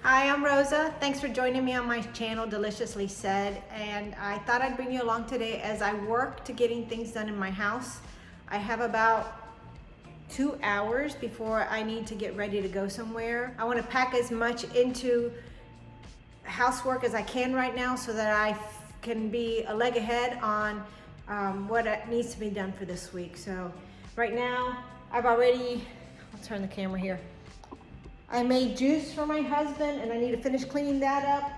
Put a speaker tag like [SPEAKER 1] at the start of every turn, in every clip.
[SPEAKER 1] Hi, I'm Rosa. Thanks for joining me on my channel, Deliciously Said. And I thought I'd bring you along today as I work to getting things done in my house. I have about 2 hours before I need to get ready to go somewhere. I want to pack as much into housework as I can right now so that I can be a leg ahead on what needs to be done for this week. So right now, I'll turn the camera here. I made juice for my husband and I need to finish cleaning that up.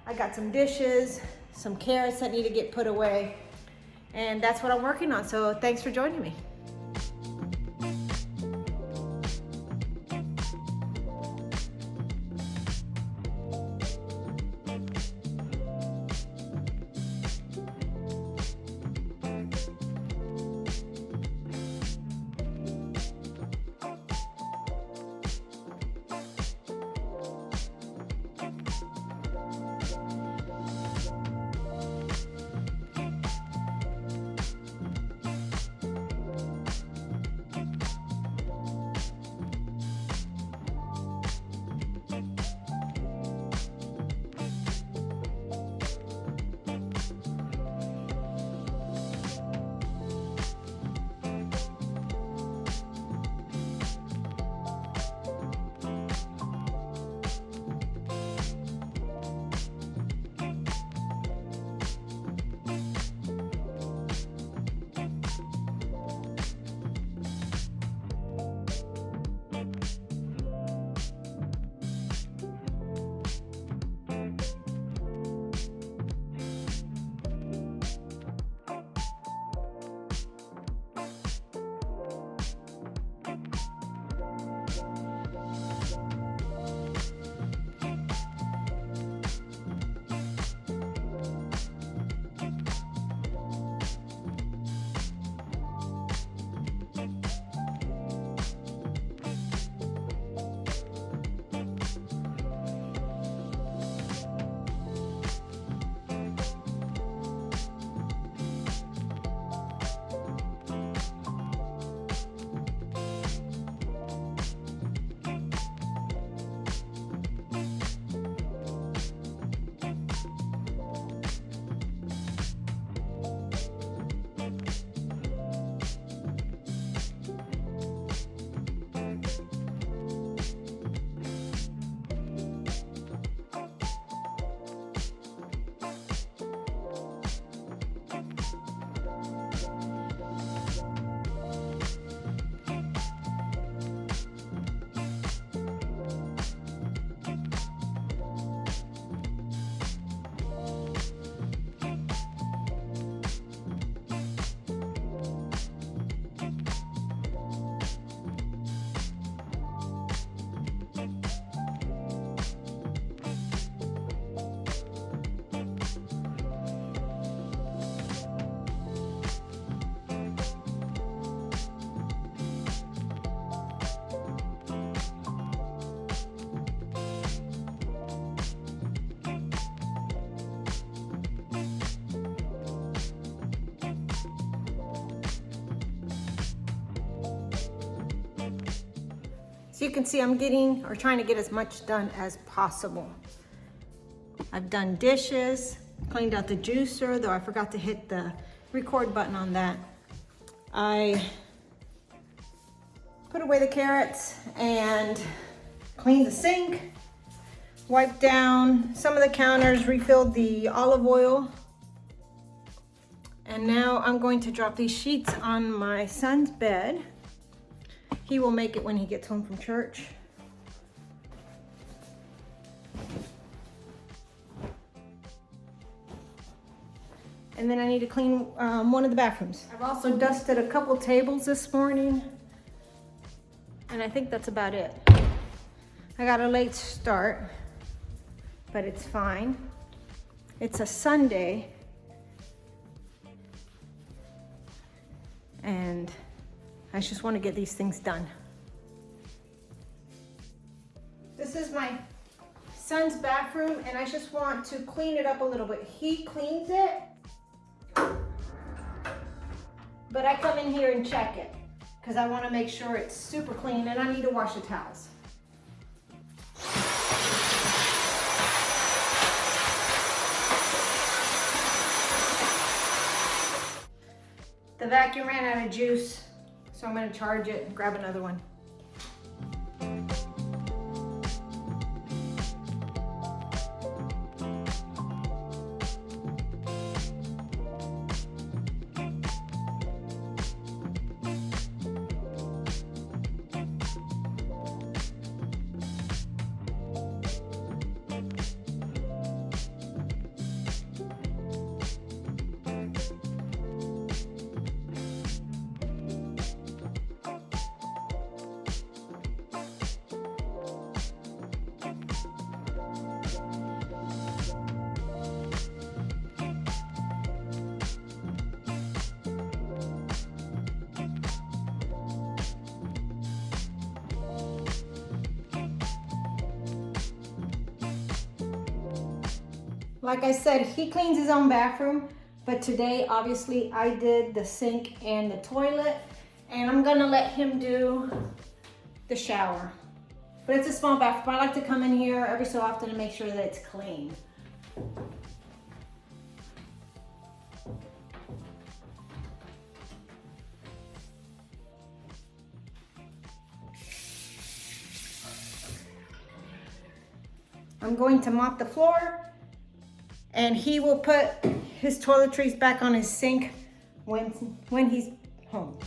[SPEAKER 1] I got some dishes, some carrots that need to get put away. And that's what I'm working on. So thanks for joining me. So you can see I'm trying to get as much done as possible. I've done dishes, cleaned out the juicer, though I forgot to hit the record button on that. I put away the carrots and cleaned the sink, wiped down some of the counters, refilled the olive oil. And now I'm going to drop these sheets on my son's bed. He will make it when he gets home from church. And then I need to clean one of the bathrooms. I've also dusted a couple tables this morning. And I think that's about it. I got a late start, but it's fine. It's a Sunday. And I just want to get these things done. This is my son's bathroom and I just want to clean it up a little bit. He cleans it, but I come in here and check it because I want to make sure it's super clean and I need to wash the towels. vacuum ran out of juice, so I'm gonna charge it and grab another one. Like I said, he cleans his own bathroom, but today obviously I did the sink and the toilet, and I'm gonna let him do the shower. But it's a small bathroom. I like to come in here every so often to make sure that it's clean. I'm going to mop the floor, and he will put his toiletries back on his sink when he's home.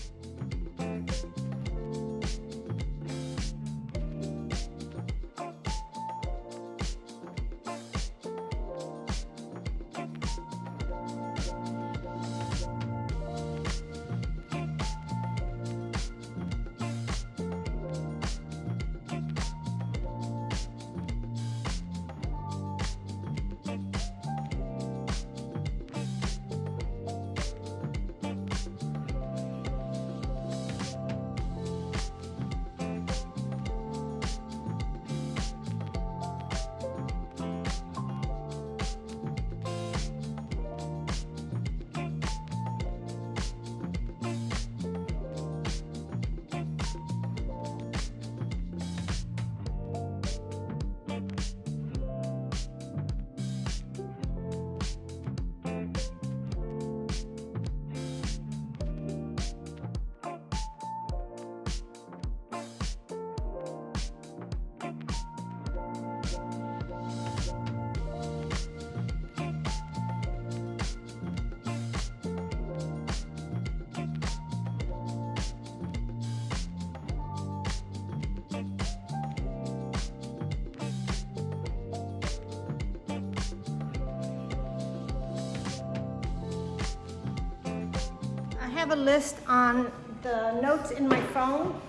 [SPEAKER 1] I have a list on the notes in my phone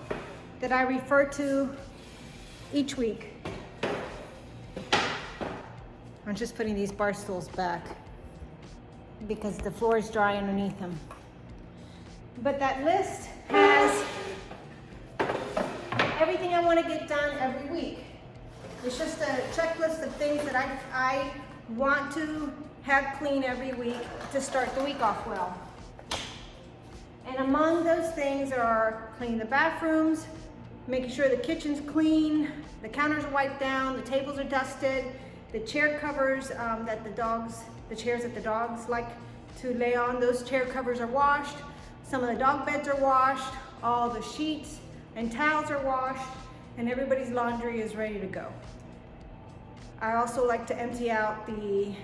[SPEAKER 1] that I refer to each week. I'm just putting these bar stools back because the floor is dry underneath them. But that list has everything I want to get done every week. It's just a checklist of things that I want to have clean every week to start the week off well. And among those things are cleaning the bathrooms, making sure the kitchen's clean, the counters are wiped down, the tables are dusted, the chair covers the chairs that the dogs like to lay on, those chair covers are washed. Some of the dog beds are washed, all the sheets and towels are washed, and everybody's laundry is ready to go. I also like to empty out the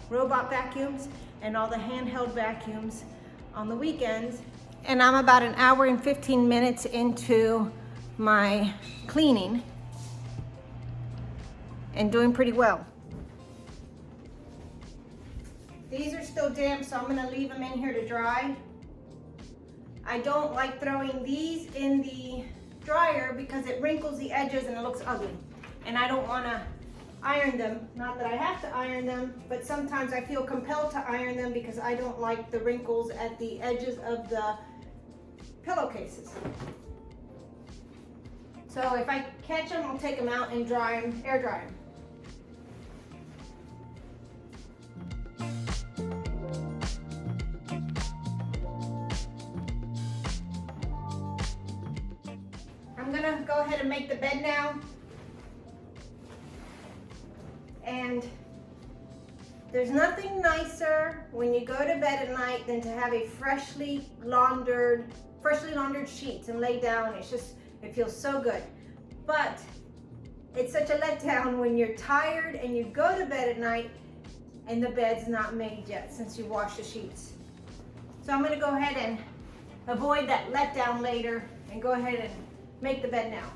[SPEAKER 1] robot vacuums and all the handheld vacuums on the weekends. And I'm about an hour and 15 minutes into my cleaning and doing pretty well. These are still damp, so I'm gonna leave them in here to dry. I don't like throwing these in the dryer because it wrinkles the edges and it looks ugly. And I don't wanna iron them. Not that I have to iron them, but sometimes I feel compelled to iron them because I don't like the wrinkles at the edges of the pillowcases. So if I catch them, I'll take them out and dry them, air dry them. I'm gonna go ahead and make the bed now. And There's nothing nicer when you go to bed at night than to have a freshly laundered sheets and lay down. It feels so good. But it's such a letdown when you're tired and you go to bed at night and the bed's not made yet since you washed the sheets. So I'm gonna go ahead and avoid that letdown later and go ahead and make the bed now.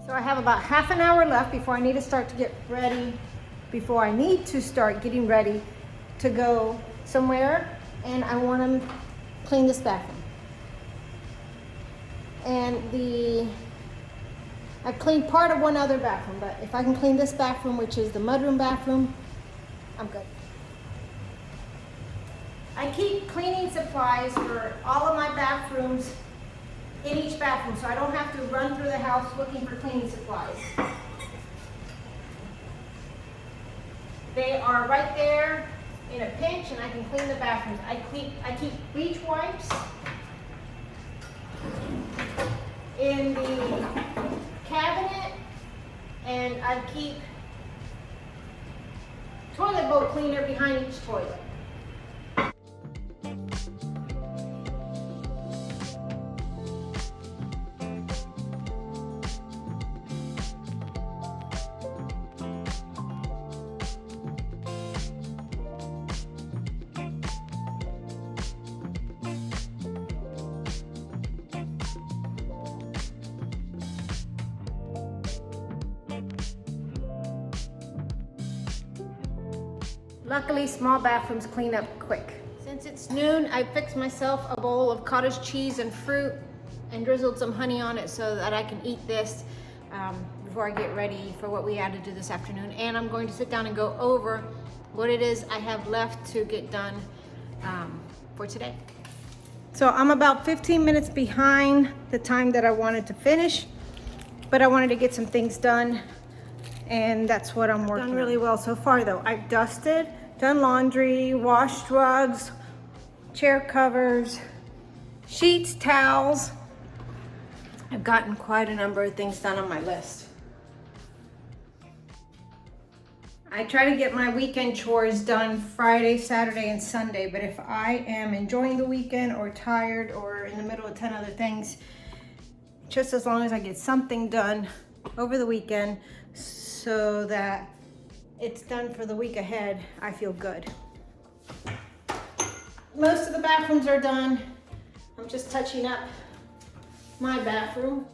[SPEAKER 1] So I have about half an hour left before I need to start getting ready to go somewhere, and I want to clean this bathroom. And I've cleaned part of one other bathroom, but if I can clean this bathroom, which is the mudroom bathroom, I'm good. I keep cleaning supplies for all of my bathrooms in each bathroom, so I don't have to run through the house looking for cleaning supplies. They are right there in a pinch, and I can clean the bathrooms. I keep bleach wipes in the cabinet, and I keep toilet bowl cleaner behind each toilet. Luckily, small bathrooms clean up quick. Since it's noon, I fixed myself a bowl of cottage cheese and fruit and drizzled some honey on it so that I can eat this before I get ready for what we had to do this afternoon. And I'm going to sit down and go over what it is I have left to get done for today. So I'm about 15 minutes behind the time that I wanted to finish, but I wanted to get some things done, and that's what I'm working on. Done really well so far though. I've dusted, done laundry, washed rugs, chair covers, sheets, towels. I've gotten quite a number of things done on my list. I try to get my weekend chores done Friday, Saturday, and Sunday, but if I am enjoying the weekend or tired or in the middle of 10 other things, just as long as I get something done over the weekend so that it's done for the week ahead, I feel good. Most of the bathrooms are done. I'm just touching up my bathroom.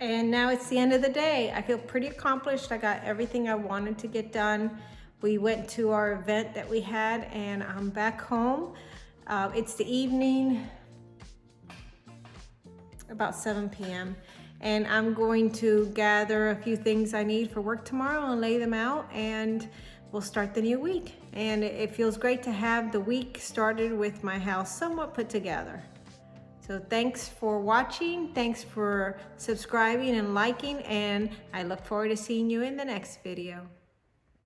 [SPEAKER 1] And now it's the end of the day. I feel pretty accomplished. I got everything I wanted to get done. We went to our event that we had, and I'm back home. It's the evening, about 7 p.m. And I'm going to gather a few things I need for work tomorrow and lay them out, and we'll start the new week. And it feels great to have the week started with my house somewhat put together. So thanks for watching, thanks for subscribing and liking, and I look forward to seeing you in the next video.